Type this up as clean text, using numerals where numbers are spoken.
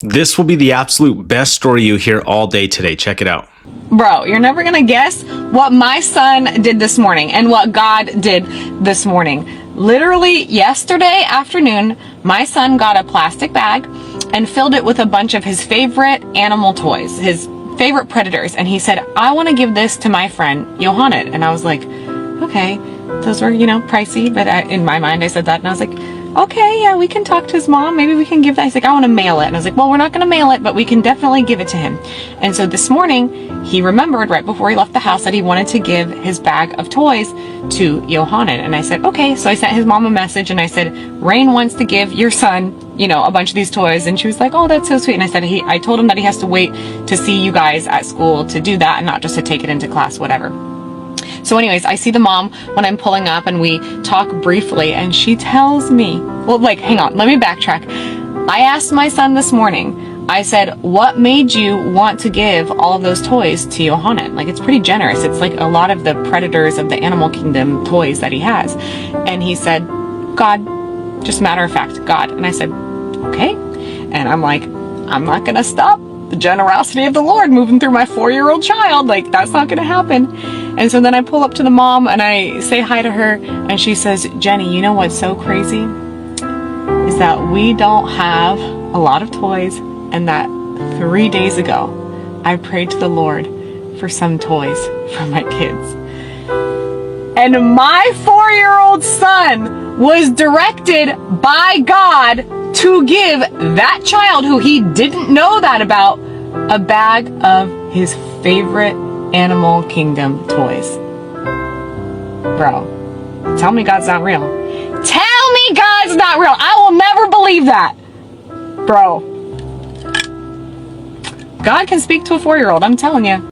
This will be the absolute best story you hear all day today. Check it out. Bro, you're never gonna guess what my son did this morning and what God did this morning. Literally yesterday afternoon, my son got a plastic bag and filled it with a bunch of his favorite animal toys, his favorite predators. And he said, I want to give this to my friend, Johannet. And I was like, okay, those were, pricey. But in my mind, I said that. And I was like, okay, yeah, we can talk to his mom. Maybe we can give that. He's like, I want to mail it. And I was like, well, we're not going to mail it, but we can definitely give it to him. And so this morning, he remembered right before he left the house that he wanted to give his bag of toys to Johannet. And I said, okay. So I sent his mom a message and I said, Rain wants to give your son, a bunch of these toys. And she was like, oh, that's so sweet. And I said, I told him that he has to wait to see you guys at school to do that and not just to take it into class, whatever. So anyways, I see the mom when I'm pulling up and we talk briefly and she tells me, hang on, let me backtrack. I asked my son this morning, I said, what made you want to give all of those toys to Johannet? It's pretty generous. It's like a lot of the predators of the animal kingdom toys that he has. And he said, God, just matter of fact, God. And I said, okay. And I'm like, I'm not going to stop the generosity of the Lord moving through my 4-year-old child. That's not going to happen. And so then I pull up to the mom and I say hi to her and she says, Jenny, you know what's so crazy? Is that we don't have a lot of toys and that 3 days ago, I prayed to the Lord for some toys for my kids. And my 4-year-old son was directed by God to give that child who he didn't know that about a bag of his favorite animal kingdom toys. Bro, tell me God's not real. Tell me God's not real. I will never believe that. Bro, God can speak to a 4-year-old, I'm telling you.